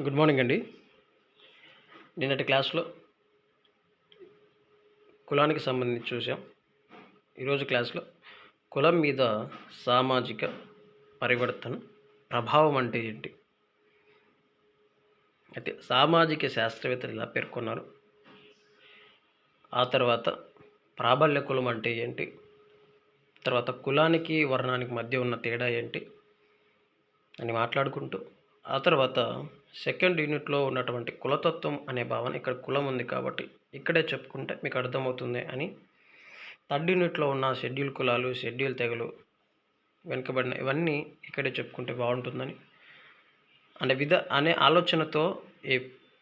Good morning అండి. నిన్నటి క్లాస్లో కులానికి సంబంధించి చూసాం. ఈరోజు క్లాస్లో కులం మీద సామాజిక పరివర్తన ప్రభావం అంటే ఏంటి, అయితే సామాజిక శాస్త్రవేత్తలు ఇలా పేర్కొన్నారు. ఆ తర్వాత ప్రాబల్య కులం అంటే ఏంటి, తర్వాత కులానికి వర్ణానికి మధ్య ఉన్న తేడా ఏంటి అని మాట్లాడుకుంటూ, ఆ తర్వాత సెకండ్ యూనిట్లో ఉన్నటువంటి కులతత్వం అనే భావన, ఇక్కడ కులం ఉంది కాబట్టి ఇక్కడే చెప్పుకుంటే మీకు అర్థమవుతుంది అని, థర్డ్ యూనిట్లో ఉన్న షెడ్యూల్ కులాలు, షెడ్యూల్ తెగలు, వెనుకబడిన ఇవన్నీ ఇక్కడే చెప్పుకుంటే బాగుంటుందని అనే ఆలోచనతో ఈ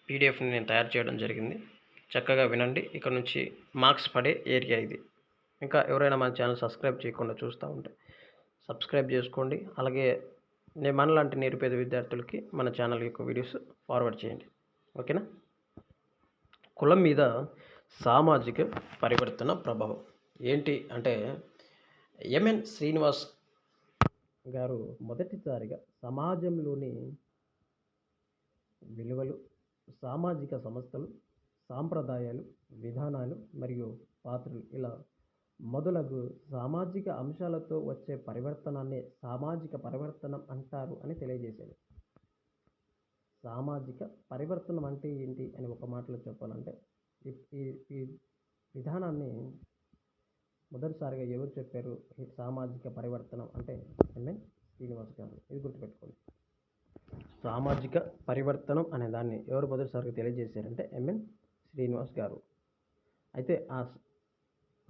పీడిఎఫ్ని నేను తయారు చేయడం జరిగింది. చక్కగా వినండి. ఇక్కడ నుంచి మార్క్స్ పడే ఏరియా ఇది. ఇంకా ఎవరైనా మన ఛానల్ సబ్స్క్రైబ్ చేయకుండా చూస్తూ ఉంటే సబ్స్క్రైబ్ చేసుకోండి. అలాగే నేను మనలాంటి నిరుపేద విద్యార్థులకి మన ఛానల్ యొక్క వీడియోస్ ఫార్వర్డ్ చేయండి. ఓకేనా? కులం మీద సామాజిక పరివర్తన ప్రభావం ఏంటి అంటే, ఎంఎన్ శ్రీనివాస్ గారు మొదటిసారిగా సమాజంలోని విలువలు, సామాజిక సంస్థలు, సాంప్రదాయాలు, విధానాలు మరియు పాత్రలు ఇలా మొదలగు సామాజిక అంశాలతో వచ్చే పరివర్తనాన్ని సామాజిక పరివర్తనం అంటారు అని తెలియజేశాడు. సామాజిక పరివర్తనం అంటే ఏంటి అని ఒక మాటలో చెప్పాలంటే, ఈ విధానాన్ని మొదటిసారిగా ఎవరు చెప్పారు? ఈ సామాజిక పరివర్తనం అంటే ఎంఎన్ శ్రీనివాస్ గారు. ఇది గుర్తుపెట్టుకోండి. సామాజిక పరివర్తనం అనే దాన్ని ఎవరు మొదటిసారిగా తెలియజేశారంటే ఎంఎన్ శ్రీనివాస్ గారు. అయితే ఆ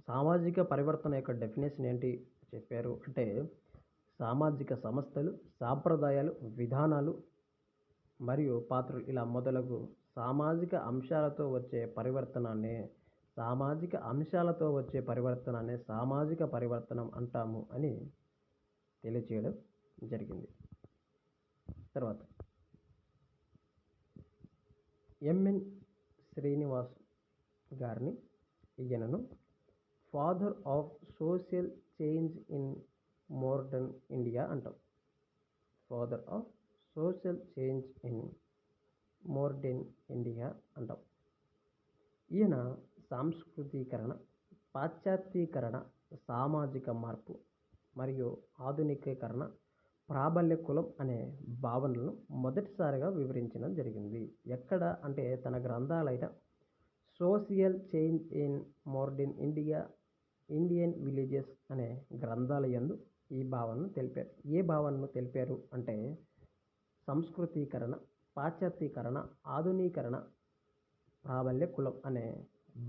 సామాజిక పరివర్తన యొక్క డెఫినేషన్ ఏంటి చెప్పారు అంటే, సామాజిక సంస్థలు, సాంప్రదాయాలు, విధానాలు మరియు పాత్రలు ఇలా మొదలగు సామాజిక అంశాలతో వచ్చే పరివర్తనాన్ని సామాజిక పరివర్తనం అంటాము అని తెలియచేయడం జరిగింది. తర్వాత ఎంఎన్ శ్రీనివాస్ గారిని, ఈయనను father of social change in modern India అంటాం. Father of social change in modern India అంటాం. ఈయన సాంస్కృతీకరణ, పాశ్చాత్యీకరణ, సామాజిక మార్పు మరియు ఆధునికీకరణ, ప్రాబల్య కులం అనే భావనలను మొదటిసారిగా వివరించడం జరిగింది. ఎక్కడ అంటే తన గ్రంథాలైన social change in modern India, Indian villages అనే గ్రంథాలయందు ఈ భావనను తెలిపారు. ఏ భావనను తెలిపారు అంటే, సంస్కృతీకరణ, పాశ్చాత్యీకరణ, ఆధునీకరణ, ప్రాబల్య కులం అనే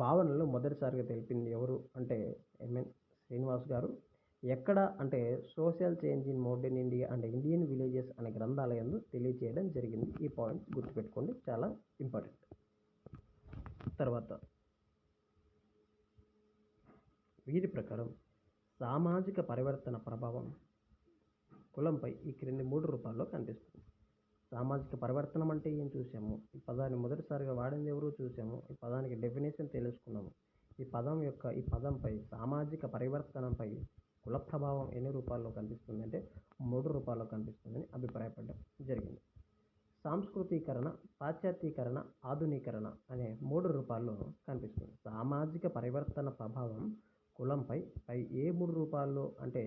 భావనలు మొదటిసారిగా తెలిపింది ఎవరు అంటే ఎంఎన్ శ్రీనివాస్ గారు. ఎక్కడ అంటే social change in modern India and Indian villages అనే గ్రంథాలయంలో తెలియజేయడం జరిగింది. ఈ పాయింట్ గుర్తుపెట్టుకోండి, చాలా ఇంపార్టెంట్. తర్వాత వీరి ప్రకారం సామాజిక పరివర్తన ప్రభావం కులంపై ఈ క్రింది 3 రూపాల్లో కనిపిస్తుంది. సామాజిక పరివర్తనం అంటే ఏం చూసాము, ఈ పదాన్ని మొదటిసారిగా వాడింది ఎవరు చూసాము, ఈ పదానికి డెఫినేషన్ తెలుసుకున్నాము. ఈ పదంపై సామాజిక పరివర్తనంపై కుల ప్రభావం ఎన్ని రూపాల్లో కనిపిస్తుంది అంటే 3 రూపాల్లో కనిపిస్తుందని అభిప్రాయపడడం జరిగింది. సాంస్కృతీకరణ, పాశ్చాత్యీకరణ, ఆధునీకరణ అనే 3 రూపాల్లో కనిపిస్తుంది. సామాజిక పరివర్తన ప్రభావం కులంపై ఏ 3 రూపాల్లో అంటే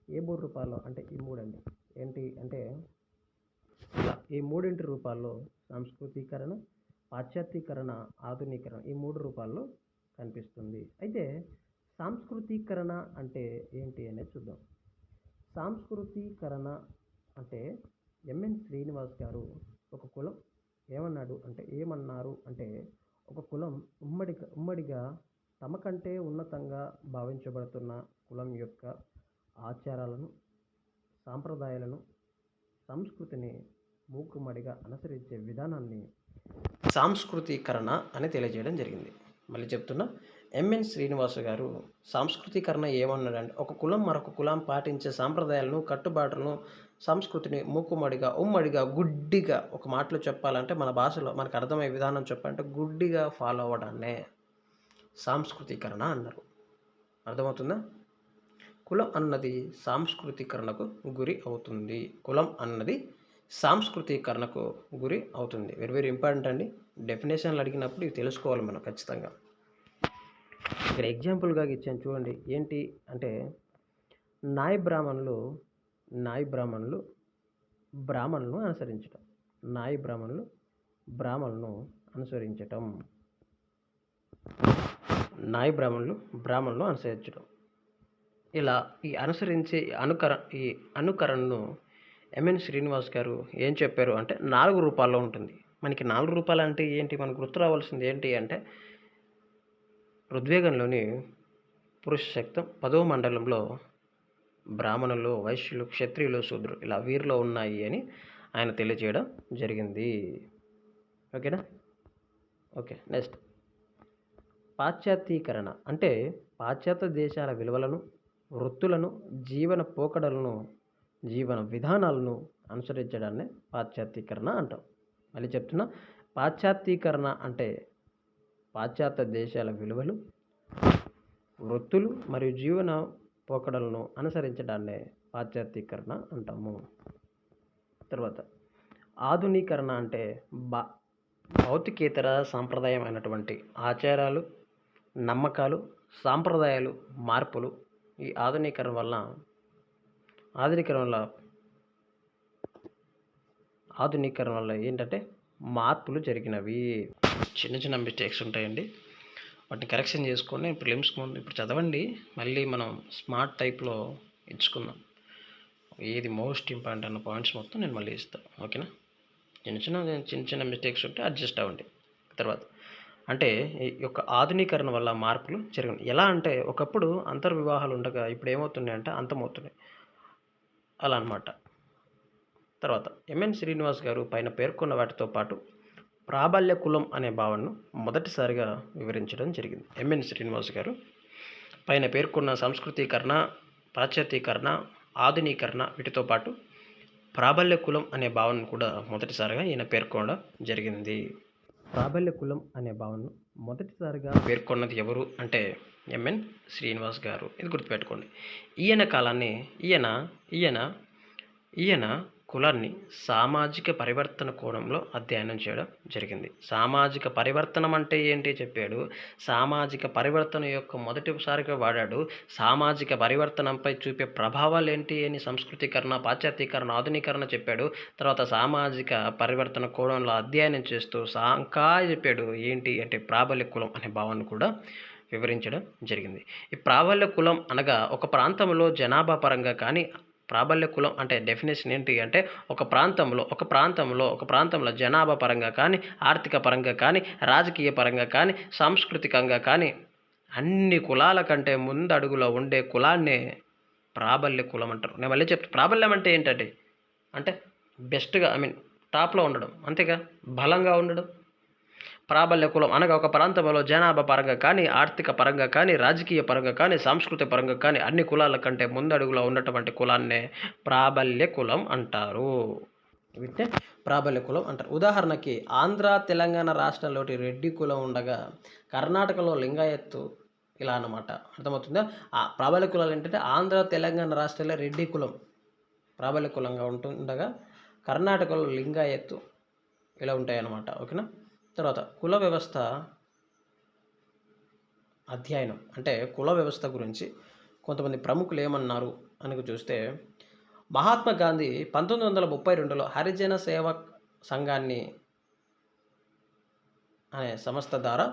ఈ 3 అండి. ఏంటి అంటే ఈ 3 రూపాల్లో సాంస్కృతీకరణ, పాశ్చాత్యీకరణ, ఆధునీకరణ ఈ 3 రూపాల్లో కనిపిస్తుంది. అయితే సాంస్కృతీకరణ అంటే ఏంటి అనేది చూద్దాం. సాంస్కృతీకరణ అంటే ఎంఎన్ శ్రీనివాస్ గారు ఒక కులం ఏమన్నారు అంటే ఒక కులం ఉమ్మడిగా తమ కంటే ఉన్నతంగా భావించబడుతున్న కులం యొక్క ఆచారాలను, సాంప్రదాయాలను, సంస్కృతిని మూకుమ్మడిగా అనుసరించే విధానాన్ని సాంస్కృతీకరణ అని తెలియజేయడం జరిగింది. మళ్ళీ చెప్తున్నా, ఎంఎన్ శ్రీనివాస్ గారు సాంస్కృతీకరణ ఏమన్నాడంటే, ఒక కులం మరొక కులం పాటించే సాంప్రదాయాలను, కట్టుబాట్లను, సంస్కృతిని ఉమ్మడిగా గుడ్డిగా, ఒక మాటలో చెప్పాలంటే మన భాషలో మనకు అర్థమయ్యే విధానం చెప్పాలంటే గుడ్డిగా ఫాలో అవ్వడాన్నే సాంస్కృతీకరణ అన్నారు. అర్థమవుతుందా? కులం అన్నది సాంస్కృతీకరణకు గురి అవుతుంది. కులం అన్నది సాంస్కృతీకరణకు గురి అవుతుంది. వెరీ వెరీ ఇంపార్టెంట్ అండి. డెఫినేషన్లు అడిగినప్పుడు ఇవి తెలుసుకోవాలి మనం ఖచ్చితంగా. ఇక్కడ ఎగ్జాంపుల్గా ఇచ్చాను చూడండి. ఏంటి అంటే నాయ్ బ్రాహ్మణులు నాయ్ బ్రాహ్మణులు బ్రాహ్మణులను అనుసరించటం. నాయ్ బ్రాహ్మణులు బ్రాహ్మణులను అనుసరించటం. నాయ్ బ్రాహ్మణులు బ్రాహ్మణులను అనుసరించడం. ఇలా ఈ అనుకరణను ఎంఎన్ శ్రీనివాస్ గారు ఏం చెప్పారు అంటే 4 రూపాల్లో ఉంటుంది. మనకి 4 రూపాలు అంటే ఏంటి? మనకు గుర్తు రావాల్సింది ఏంటి అంటే ఋగ్వేదంలోని పురుష శక్తం 10వ మండలంలో బ్రాహ్మణులు, వైశ్యులు, క్షత్రియులు, శూద్రులు ఇలా వీరిలో ఉన్నాయి అని ఆయన తెలియజేయడం జరిగింది. ఓకేనా? ఓకే, నెక్స్ట్ పాశ్చాత్యీకరణ అంటే పాశ్చాత్య దేశాల విలువలను, వృత్తులను, జీవన పోకడలను, జీవన విధానాలను అనుసరించడాన్ని పాశ్చాత్యీకరణ అంటాం. మళ్ళీ చెప్తున్నా, పాశ్చాత్యీకరణ అంటే పాశ్చాత్య దేశాల విలువలు, వృత్తులు మరియు జీవన పోకడలను అనుసరించడాన్నే పాశ్చాత్యీకరణ అంటాము. తర్వాత ఆధునీకరణ అంటే భౌతికేతర సాంప్రదాయమైనటువంటి ఆచారాలు, నమ్మకాలు, సాంప్రదాయాలు మార్పులు ఈ ఆధునీకరణ వల్ల ఏంటంటే మార్పులు జరిగినవి. చిన్న చిన్న మిస్టేక్స్ ఉంటాయండి, వాటిని కరెక్షన్ చేసుకొని ప్రిలిమ్స్కి ముందు ఇప్పుడు చదవండి. మళ్ళీ మనం స్మార్ట్ టైప్లో ఇచ్చుకుందాం. ఏది మోస్ట్ ఇంపార్టెంట్ అన్న పాయింట్స్ మొత్తం నేను మళ్ళీ ఇస్తాను. ఓకేనా? చిన్న చిన్న మిస్టేక్స్ ఉంటే అడ్జస్ట్ అవ్వండి. తర్వాత అంటే ఈ యొక్క ఆధునీకరణ వల్ల మార్పులు జరిగినాయి. ఎలా అంటే ఒకప్పుడు అంతర్వివాహాలు ఉండగా ఇప్పుడు ఏమవుతున్నాయి అంటే అంతమవుతున్నాయి అలా అన్నమాట. తర్వాత ఎంఎన్ శ్రీనివాస్ గారు పైన పేర్కొన్న వాటితో పాటు ప్రాబల్య కులం అనే భావనను మొదటిసారిగా వివరించడం జరిగింది. ఎంఎన్ శ్రీనివాస్ గారు పైన పేర్కొన్న సంస్కృతీకరణ, పాశ్చాత్యీకరణ, ఆధునీకరణ వీటితో పాటు ప్రాబల్య కులం అనే భావనను కూడా మొదటిసారిగా ఈయన పేర్కొనడం జరిగింది. ప్రాబల్య కులం అనే భావనను మొదటిసారిగా పేర్కొన్నది ఎవరు అంటే ఎంఎన్ శ్రీనివాస్ గారు. ఇది గుర్తుపెట్టుకోండి. ఈయన కులాన్ని సామాజిక పరివర్తన కోణంలో అధ్యయనం చేయడం జరిగింది. సామాజిక పరివర్తనం అంటే ఏంటి చెప్పాడు. సామాజిక పరివర్తన యొక్క మొదటిసారిగా వాడాడు. సామాజిక పరివర్తనంపై చూపే ప్రభావాలు ఏంటి అని సంస్కృతీకరణ, పాశ్చాత్యీకరణ, ఆధునీకరణ చెప్పాడు. తర్వాత సామాజిక పరివర్తన కోణంలో అధ్యయనం చేస్తూ ఇంకా చెప్పాడు ఏంటి అంటే ప్రాబల్య కులం అనే భావనను కూడా వివరించడం జరిగింది. ఈ ప్రాబల్య కులం అనగా ఒక ప్రాంతంలో జనాభా పరంగా కానీ, ప్రాబల్య కులం అంటే డెఫినేషన్ ఏంటి అంటే ఒక ప్రాంతంలో జనాభా పరంగా కానీ, ఆర్థిక పరంగా కానీ, రాజకీయ పరంగా కానీ, సాంస్కృతికంగా కానీ అన్ని కులాల కంటే ముందడుగులో ఉండే కులాన్నే ప్రాబల్య కులం అంటారు. నేను మళ్ళీ చెప్తాను, ప్రాబల్యం అంటే ఏంటంటే అంటే బెస్ట్గా టాప్లో ఉండడం, అంతేగా బలంగా ఉండడం. ప్రాబల్య కులం అనగా ఒక ప్రాంతంలో జనాభా పరంగా కానీ, ఆర్థిక పరంగా కానీ, రాజకీయ పరంగా కానీ, సాంస్కృతిక పరంగా కానీ అన్ని కులాల కంటే ముందడుగులో ఉన్నటువంటి కులాన్నే ప్రాబల్య కులం అంటారు. వీటినే ప్రాబల్య కులం అంటారు. ఉదాహరణకి ఆంధ్ర, తెలంగాణ రాష్ట్రాల్లోటి రెడ్డి కులం ఉండగా కర్ణాటకలో లింగాయత్తు ఇలా అన్నమాట. అర్థమవుతుందా? ఆ ప్రాబల్య కులాలు ఏంటంటే ఆంధ్ర, తెలంగాణ రాష్ట్రాల్లో రెడ్డి కులం ప్రాబల్య కులంగా ఉంటుండగా కర్ణాటకలో లింగాయత్తు ఇలా ఉంటాయన్నమాట. ఓకేనా? తర్వాత కుల వ్యవస్థ అధ్యయనం అంటే కుల వ్యవస్థ గురించి కొంతమంది ప్రముఖులు ఏమన్నారు అని చూస్తే మహాత్మా గాంధీ 1932లో హరిజన సేవా సంఘాన్ని అనే సంస్థ ద్వారా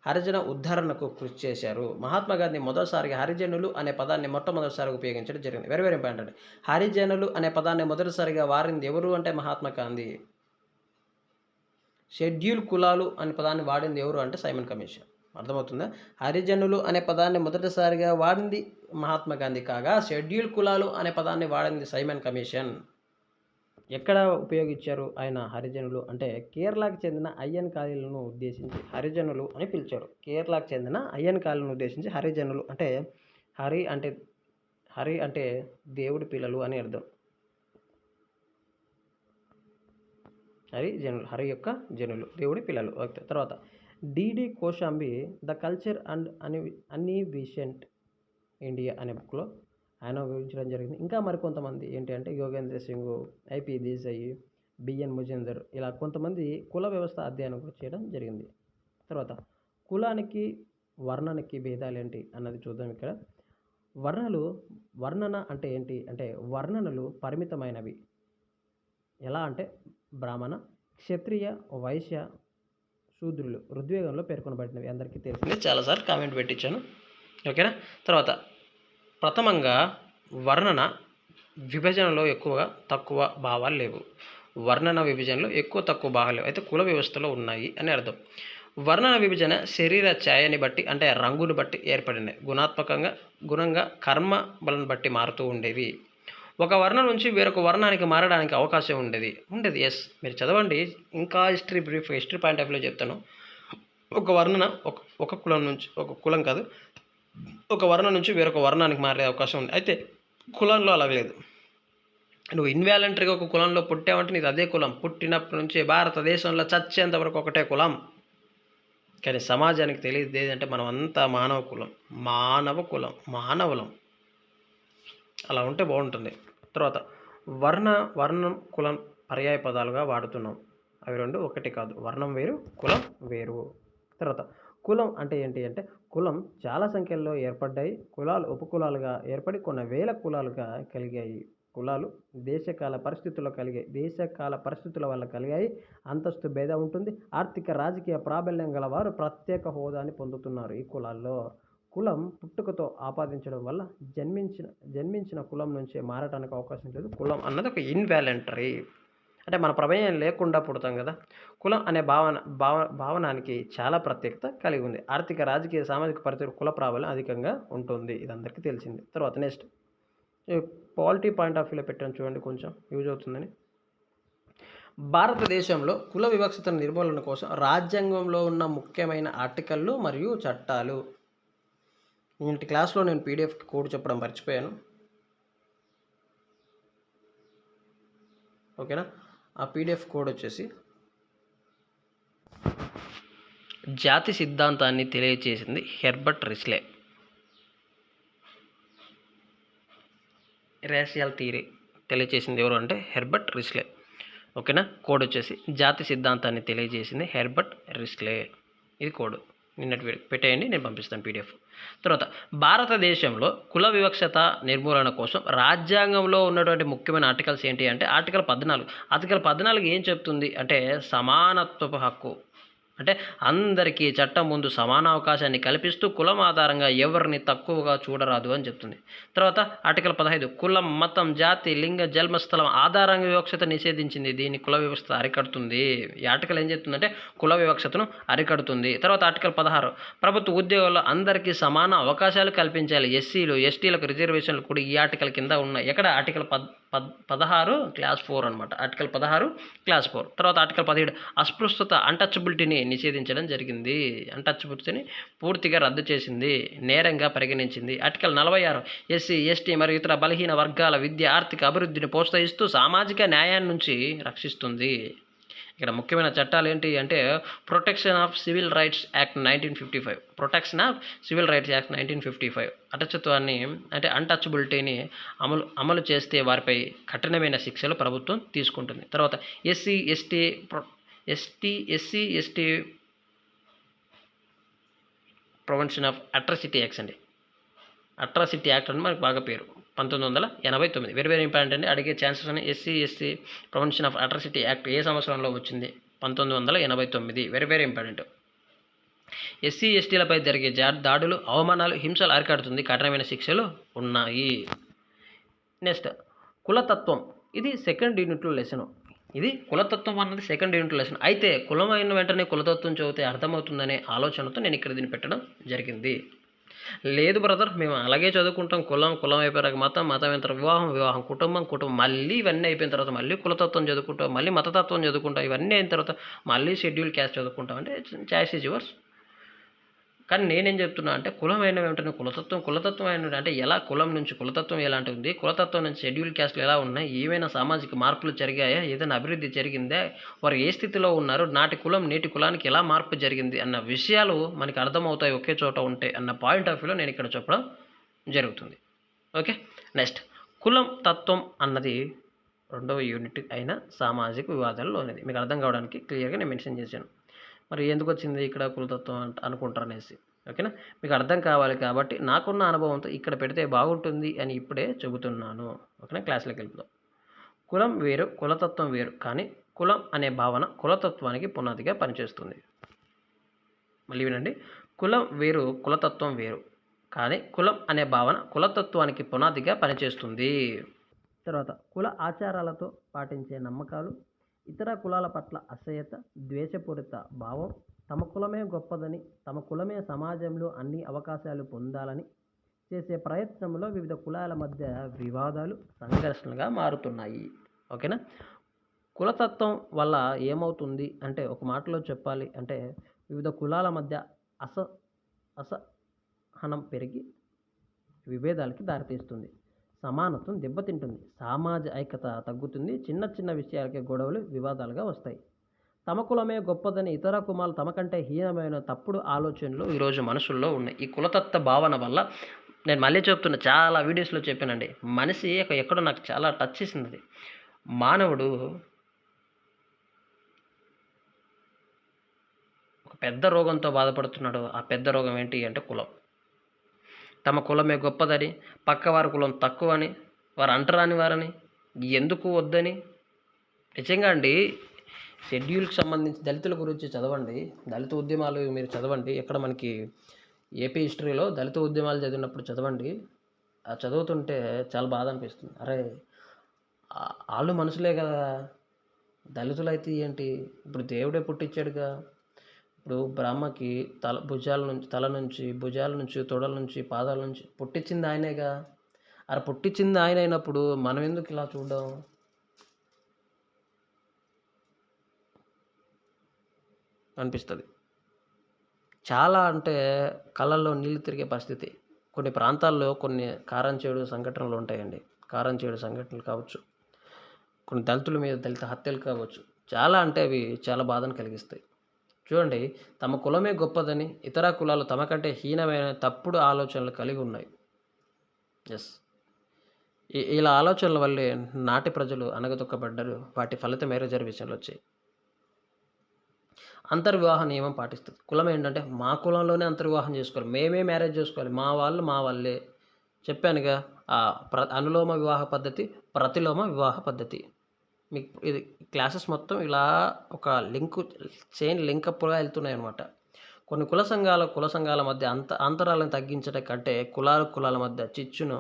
హరిజన ఉద్ధరణకు కృషి చేశారు. మహాత్మా గాంధీ మొదటిసారిగా హరిజనులు అనే పదాన్ని మొట్టమొదటిసారిగా ఉపయోగించడం జరిగింది. Very very important. హరిజనులు అనే పదాన్ని మొదటిసారిగా వారింది ఎవరు అంటే మహాత్మా గాంధీ. షెడ్యూల్ కులాలు అనే పదాన్ని వాడింది ఎవరు అంటే సైమన్ కమిషన్. అర్థమవుతుందా? హరిజనులు అనే పదాన్ని మొదటిసారిగా వాడింది మహాత్మా గాంధీ కాగా షెడ్యూల్ కులాలు అనే పదాన్ని వాడింది సైమన్ కమిషన్. ఎక్కడ ఉపయోగించారు ఆయన హరిజనులు అంటే కేరళకు చెందిన అయ్యన్ కాళీలను ఉద్దేశించి హరిజనులు అని పిలిచారు. కేరళకు చెందిన అయ్యన్ కాళీలను ఉద్దేశించి హరిజనులు అంటే హరి అంటే దేవుడి పిల్లలు అని అర్థం. హరి యొక్క జనులు దేవుడి పిల్లలు. తర్వాత D D Kosambi the culture and ancient India అనే బుక్లో ఆయన వివరించడం జరిగింది. ఇంకా మరికొంతమంది ఏంటి అంటే యోగేంద్ర సింగ్, ఐపి దేశాయి, బిఎన్ ముజేందర్ ఇలా కొంతమంది కుల వ్యవస్థ అధ్యయనం కూడా చేయడం జరిగింది. తర్వాత కులానికి వర్ణనకి భేదాలేంటి అన్నది చూద్దాం ఇక్కడ. వర్ణన అంటే ఏంటి అంటే వర్ణనలు పరిమితమైనవి. ఎలా అంటే బ్రాహ్మణ, క్షత్రియ, వైశ్య, శూద్రులు ఋగ్వేదంలో పేర్కొనబడినవి అందరికీ తెలిసింది, చాలాసార్లు కామెంట్ పెట్టించాను. ఓకేనా. తర్వాత ప్రథమంగా వర్ణన విభజనలో ఎక్కువగా తక్కువ భావాలు లేవు. వర్ణన విభజనలో ఎక్కువ తక్కువ భాగాలు లేవు, అయితే కుల వ్యవస్థలో ఉన్నాయి అని అర్థం. వర్ణన విభజన శరీర ఛాయని బట్టి అంటే రంగుని బట్టి ఏర్పడినవి. గుణంగా కర్మ బలను బట్టి మారుతూ ఉండేవి. ఒక వర్ణం నుంచి వేరొక వర్ణానికి మారడానికి అవకాశం ఉండేది. ఎస్, మీరు చదవండి, ఇంకా హిస్టరీ పాయింట్ ఆఫ్ వ్యూలో చెప్తాను. ఒక వర్ణన ఒక కులం నుంచి ఒక కులం కాదు, ఒక వర్ణం నుంచి వేరొక వర్ణానికి మారే అవకాశం ఉంది. అయితే కులంలో అలాగలేదు. నువ్వు ఇన్వాలంటరీగా ఒక కులంలో పుట్టావంటే నీది అదే కులం. పుట్టినప్పటి నుంచి భారతదేశంలో చచ్చేంత వరకు ఒకటే కులం. కానీ సమాజానికి తెలియదు ఏంటంటే మనం అంతా మానవులం. అలా ఉంటే బాగుంటుంది. తర్వాత వర్ణం కులం పర్యాయ పదాలుగా వాడుతున్నాం. అవి రెండు ఒకటి కాదు. వర్ణం వేరు, కులం వేరు. తర్వాత కులం అంటే ఏంటి అంటే కులం చాలా సంఖ్యల్లో ఏర్పడ్డాయి. కులాలు ఉపకులాలుగా ఏర్పడి కొన్ని వేల కులాలుగా కలిగాయి. కులాలు దేశకాల పరిస్థితుల వల్ల కలిగాయి. అంతస్తు భేదం ఉంటుంది. ఆర్థిక రాజకీయ ప్రాబల్యం గల వారు ప్రత్యేక హోదాని పొందుతున్నారు ఈ కులాల్లో. కులం పుట్టుకతో ఆపాదించడం వల్ల జన్మించిన కులం నుంచే మారటానికి అవకాశం లేదు. కులం అన్నది ఒక ఇన్వాలంటరీ, అంటే మన ప్రమేయం లేకుండా పుడతాం కదా. కులం అనే భావనానికి చాలా ప్రత్యేకత కలిగి ఉంది. ఆర్థిక రాజకీయ సామాజిక పరిస్థితులు కుల ప్రాబల్యం అధికంగా ఉంటుంది. ఇది అందరికీ తెలిసింది. తర్వాత నెక్స్ట్ పాలిటీ పాయింట్ ఆఫ్ వ్యూలో పెట్టాను చూడండి, కొంచెం యూజ్ అవుతుందని. భారతదేశంలో కుల వివక్షత నిర్మూలన కోసం రాజ్యాంగంలో ఉన్న ముఖ్యమైన ఆర్టికల్లు మరియు చట్టాలు. ఇంటి క్లాస్లో నేను పీడిఎఫ్ కోడ్ చెప్పడం మర్చిపోయాను. ఓకేనా. ఆ పీడిఎఫ్ కోడ్ వచ్చేసి జాతి సిద్ధాంతాన్ని తెలియచేసింది హెర్బర్ట్ రిస్లే. రేషియల్ థియరీ తెలియచేసింది ఎవరు అంటే హెర్బర్ట్ రిస్లే. ఓకేనా. కోడ్ వచ్చేసి జాతి సిద్ధాంతాన్ని తెలియజేసింది హెర్బర్ట్ రిస్లే. ఇది కోడ్. నిన్నటి పెట్టేయండి, నేను పంపిస్తాను పీడిఎఫ్. తర్వాత భారతదేశంలో కుల వివక్షత నిర్మూలన కోసం రాజ్యాంగంలో ఉన్నటువంటి ముఖ్యమైన ఆర్టికల్స్ ఏంటి అంటే ఆర్టికల్ 14 ఏం చెప్తుంది అంటే సమానత్వపు హక్కు, అంటే అందరికీ చట్టం ముందు సమాన అవకాశాన్ని కల్పిస్తూ కులం ఆధారంగా ఎవరిని తక్కువగా చూడరాదు అని చెప్తుంది. తర్వాత ఆర్టికల్ 15 కులం, మతం, జాతి, లింగ, జన్మస్థలం ఆధారంగా వివక్షత నిషేధించింది. దీన్ని కుల వివక్షత అరికడుతుంది. ఈ ఆర్టికల్ ఏం చెప్తుందంటే కుల వివక్షతను అరికడుతుంది. తర్వాత ఆర్టికల్ 16 ప్రభుత్వ ఉద్యోగాల్లో అందరికీ సమాన అవకాశాలు కల్పించాలి. ఎస్సీలు, ఎస్టీలకు రిజర్వేషన్లు కూడా ఈ ఆర్టికల్ కింద ఉన్నాయి. ఎక్కడ ఆర్టికల్ 16 క్లాస్ 4 అనమాట. Article 16 class 4. తర్వాత ఆర్టికల్ 17 అస్పృశ్యత అన్టచబిలిటీని నిషేధించడం జరిగింది. అన్టచబిలిటీని పూర్తిగా రద్దు చేసింది, నేరంగా పరిగణించింది. ఆర్టికల్ 46 ఎస్సీ, ఎస్టీ మరియు ఇతర బలహీన వర్గాల విద్య, ఆర్థిక అభివృద్ధిని ప్రోత్సహిస్తూ సామాజిక న్యాయాన్ని నుంచి రక్షిస్తుంది. ఇక్కడ ముఖ్యమైన చట్టాలు ఏంటి అంటే protection of civil rights act 1955 అటచత్వాన్ని అంటే అన్టచబిలిటీని అమలు చేస్తే వారిపై కఠినమైన శిక్షలు ప్రభుత్వం తీసుకుంటుంది. తర్వాత SC ST prevention of atrocity acts అండి. అట్రాసిటీ యాక్ట్ అని మనకు బాగా పేరు 1989. వెరీ ఇంపార్టెంట్ అండి, అడిగే ఛాన్సెస్ ఉన్నాయి. SC prevention of atrocity act ఏ సంవత్సరంలో వచ్చింది? 1989. Very important. ఎస్సీ ఎస్టీలపై జరిగే దాడులు, అవమానాలు, హింసలు అరికడుతుంది. కఠినమైన శిక్షలు ఉన్నాయి. నెక్స్ట్ కులతత్వం. ఇది సెకండ్ యూనిట్లో లెసన్. కులతత్వం అన్నది సెకండ్ యూనిట్ లెసన్. అయితే కులం అయిన వెంటనే కులతత్వం చదివితే అర్థమవుతుందనే ఆలోచనతో నేను ఇక్కడ దీన్ని పెట్టడం జరిగింది. లేదు బ్రదర్, మేము అలాగే చదువుకుంటాం. కులం అయిపోయాక మతం అయిన తర్వాత వివాహం, కుటుంబం మళ్ళీ ఇవన్నీ అయిపోయిన తర్వాత మళ్ళీ కులతత్వం చదువుకుంటాం, మళ్ళీ మతతత్వం చదువుకుంటాం. ఇవన్నీ అయిన తర్వాత మళ్ళీ షెడ్యూల్ క్యాస్ట్ చదువుకుంటాం. అంటే చాయిస్ ఈజ్ యువర్స్. కానీ నేనేం చెప్తున్నా అంటే కులం అయిన వెంటనే కులతత్వం అయిన అంటే ఎలా, కులం నుంచి కులతత్వం ఎలాంటి ఉంది, కులతత్వం నుంచి షెడ్యూల్ క్యాస్ట్లు ఎలా ఉన్నాయి, ఏమైనా సామాజిక మార్పులు జరిగాయా, ఏదైనా అభివృద్ధి జరిగిందా, వారు ఏ స్థితిలో ఉన్నారు, నాటి కులం నేటి కులానికి ఎలా మార్పు జరిగింది అన్న విషయాలు మనకి అర్థమవుతాయి ఒకే చోట ఉంటే అన్న పాయింట్ ఆఫ్ వ్యూలో నేను ఇక్కడ చెప్పడం జరుగుతుంది. ఓకే. నెక్స్ట్ కులం తత్వం అన్నది రెండవ యూనిట్ అయిన సామాజిక వివాదాల్లో అనేది మీకు అర్థం కావడానికి క్లియర్గా నేను మెన్షన్ చేశాను. మరి ఎందుకు వచ్చింది ఇక్కడ కులతత్వం అనుకుంటారనేసి, ఓకేనా? మీకు అర్థం కావాలి కాబట్టి నాకున్న అనుభవంతో ఇక్కడ పెడితే బాగుంటుంది అని ఇప్పుడే చెబుతున్నాను, ఓకేనా? క్లాస్లోకి వెళ్ళిపోదాం. కులం వేరు, కులతత్వం వేరు, కానీ కులం అనే భావన కులతత్వానికి పునాదిగా పనిచేస్తుంది. మళ్ళీ వినండి, కులం వేరు, కులతత్వం వేరు, కానీ కులం అనే భావన కులతత్వానికి పునాదిగా పనిచేస్తుంది. తర్వాత కుల ఆచారాలతో పాటించే నమ్మకాలు, ఇతర కులాల పట్ల అసహ్యత, ద్వేషపూరిత భావం, తమ కులమే గొప్పదని, తమ కులమే సమాజంలో అన్ని అవకాశాలు పొందాలని చేసే ప్రయత్నంలో వివిధ కులాల మధ్య వివాదాలు, సంఘర్షణలుగా మారుతున్నాయి, ఓకేనా? కులతత్వం వల్ల ఏమవుతుంది అంటే, ఒక మాటలో చెప్పాలి అంటే, వివిధ కులాల మధ్య అసహనం పెరిగి విభేదాలకి దారితీస్తుంది, సమానత్వం దెబ్బతింటుంది, సమాజ ఐక్యత తగ్గుతుంది, చిన్న చిన్న విషయాలకే గొడవలు, వివాదాలుగా వస్తాయి. తమ కులమే గొప్పదని, ఇతర కులాలు తమకంటే హీనమైన తప్పుడు ఆలోచనలు ఈరోజు మనుషుల్లో ఉన్నాయి. ఈ కులతత్వ భావన వల్ల నేను మళ్ళీ చెప్తున్నా, చాలా వీడియోస్లో చెప్పానండి, మనిషి ఎక్కడో నాకు చాలా టచ్ చేసింది. అది మానవుడు ఒక పెద్ద రోగంతో బాధపడుతున్నాడు. ఆ పెద్ద రోగం ఏంటి అంటే కులం. తమ కులమే గొప్పదని, పక్కవారి కులం తక్కువని, వారు అంటరాని వారని, ఎందుకు వద్దని. నిజంగా అండి, షెడ్యూల్కి సంబంధించి దళితుల గురించి చదవండి, దళిత ఉద్యమాలు మీరు చదవండి. ఎక్కడ మనకి ఏపీ హిస్టరీలో దళిత ఉద్యమాలు చదివినప్పుడు చదవండి. ఆ చదువుతుంటే చాలా బాధ అనిపిస్తుంది. అరే, వాళ్ళు మనుషులే కదా, దళితులైతే ఏంటి? ఇప్పుడు దేవుడే పుట్టించాడుగా. ఇప్పుడు బ్రహ్మకి భుజాల నుంచి తొడల నుంచి పాదాల నుంచి పుట్టించింది ఆయనేగా. అరే, పుట్టించింది ఆయన అయినప్పుడు మనం ఎందుకు ఇలా చూడడం? అనిపిస్తుంది. చాలా అంటే కళ్ళల్లో నీళ్ళు తిరిగే పరిస్థితి. కొన్ని ప్రాంతాల్లో కొన్ని కారంచేడు సంఘటనలు ఉంటాయండి. కారంచేడు సంఘటనలు కావచ్చు, కొన్ని దళితుల మీద దళిత హత్యలు కావచ్చు. చాలా అంటే అవి చాలా బాధను కలిగిస్తాయి. చూడండి, తమ కులమే గొప్పదని, ఇతర కులాలు తమకంటే హీనమైన తప్పుడు ఆలోచనలు కలిగి ఉన్నాయి. ఎస్, ఇలా ఆలోచనల వల్లే నాటి ప్రజలు అనగదొక్కబడ్డారు. వాటి ఫలితమే రిజర్వేషన్లు వచ్చాయి. అంతర్వివాహ నియమం పాటిస్తుంది. కులం ఏంటంటే మా కులంలోనే అంతర్వివాహం చేసుకోవాలి, మేమే మ్యారేజ్ చేసుకోవాలి, మా వాళ్ళు మా వాళ్ళే. చెప్పానుగా, అనులోమ వివాహ పద్ధతి, ప్రతిలోమ వివాహ పద్ధతి. మీకు ఇది క్లాసెస్ మొత్తం ఇలా ఒక చైన్ లింకప్గా వెళ్తున్నాయి అనమాట. కొన్ని కుల సంఘాల మధ్య అంతరాలను తగ్గించడం కంటే కులాల మధ్య చిచ్చును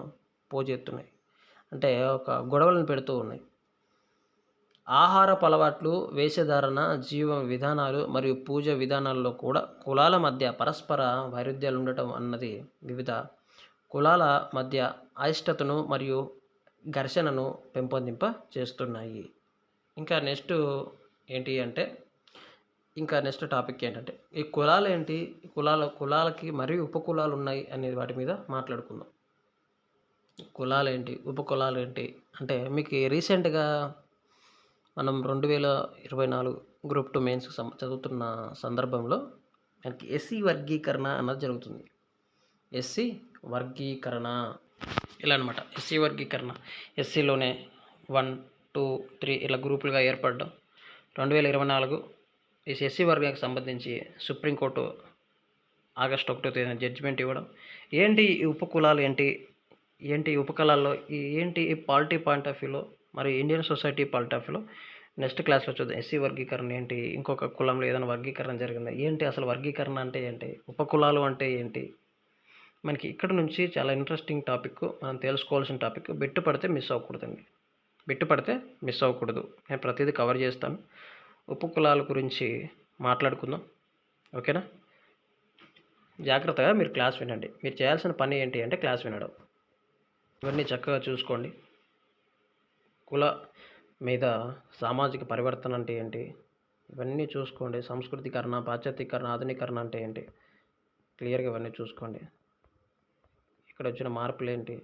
పోజెత్తున్నాయి. అంటే ఒక గొడవలను పెడుతూ ఉన్నాయి. ఆహారపు అలవాట్లు, వేషధారణ, జీవ విధానాలు మరియు పూజ విధానాల్లో కూడా కులాల మధ్య పరస్పర వైరుధ్యాలు ఉండటం అన్నది వివిధ కులాల మధ్య అయిష్టతను మరియు ఘర్షణను పెంపొందింప చేస్తున్నాయి. ఇంకా నెక్స్ట్ టాపిక్ ఏంటంటే, ఈ కులాలు ఏంటి, కులాలకి మరియు ఉపకులాలు ఉన్నాయి అనే వాటి మీద మాట్లాడుకుందాం. కులాలు ఏంటి, ఉపకులాలు ఏంటి అంటే, మీకు రీసెంట్గా మనం 2024 గ్రూప్ 2 మెయిన్స్ చదువుతున్న సందర్భంలో మనకి ఎస్సీ వర్గీకరణ అన్నది జరుగుతుంది. ఎస్సీ వర్గీకరణ ఇలా అనమాట. ఎస్సీ వర్గీకరణ, ఎస్సీలోనే 1, 2, 3 ఇలా గ్రూపులుగా ఏర్పడడం. 2024 ఈ ఎస్సీ వర్గానికి సంబంధించి సుప్రీంకోర్టు ఆగస్టు 1వ తేదీన జడ్జిమెంట్ ఇవ్వడం. ఏంటి ఈ ఉపకులాలు ఏంటి ఉపకులాల్లో ఏంటి ఈ పాలిటీ పాయింట్ ఆఫ్ వ్యూలో, మరి ఇండియన్ సొసైటీ పాయింట్ ఆఫ్ వ్యూలో నెక్స్ట్ క్లాస్లో చూద్దాం. ఎస్సీ వర్గీకరణ ఏంటి, ఇంకొక కులంలో ఏదైనా వర్గీకరణ జరిగిందా ఏంటి, అసలు వర్గీకరణ అంటే ఏంటి, ఉపకులాలు అంటే ఏంటి. మనకి ఇక్కడ నుంచి చాలా ఇంట్రెస్టింగ్ టాపిక్, మనం తెలుసుకోవాల్సిన టాపిక్. బిట్టు పడితే మిస్ అవ్వకూడదు. నేను ప్రతిదీ కవర్ చేస్తాను. ఉపకులాల గురించి మాట్లాడుకుందాం, ఓకేనా? జాగ్రత్తగా మీరు క్లాస్ వినండి. మీరు చేయాల్సిన పని ఏంటి అంటే క్లాస్ వినడం. ఇవన్నీ చక్కగా చూసుకోండి. కుల మీద సామాజిక పరివర్తన అంటే ఏంటి, ఇవన్నీ చూసుకోండి. సంస్కృతీకరణ, పాశ్చాత్యీకరణ, ఆధునీకరణ అంటే ఏంటి, క్లియర్గా ఇవన్నీ చూసుకోండి. ఇక్కడ వచ్చిన మార్పులు ఏంటి,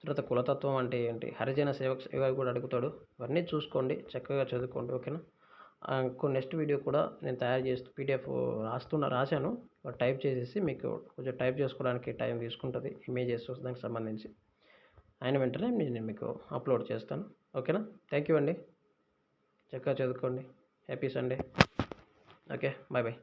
తర్వాత కులతత్వం అంటే ఏంటి, హరిజన సేవ కూడా అడుగుతాడు. ఇవన్నీ చూసుకోండి, చక్కగా చదువుకోండి, ఓకేనా? నెక్స్ట్ వీడియో కూడా నేను తయారు చేస్తూ పీడిఎఫ్ రాశాను. టైప్ చేసేసి మీకు కొంచెం టైప్ చేసుకోవడానికి టైం తీసుకుంటుంది, ఇమేజెస్ దానికి సంబంధించి. అయిన వెంటనే నేను మీకు అప్లోడ్ చేస్తాను, ఓకేనా? థ్యాంక్ యూ అండి. చక్కగా చదువుకోండి. Happy Sunday. Okay. Bye bye.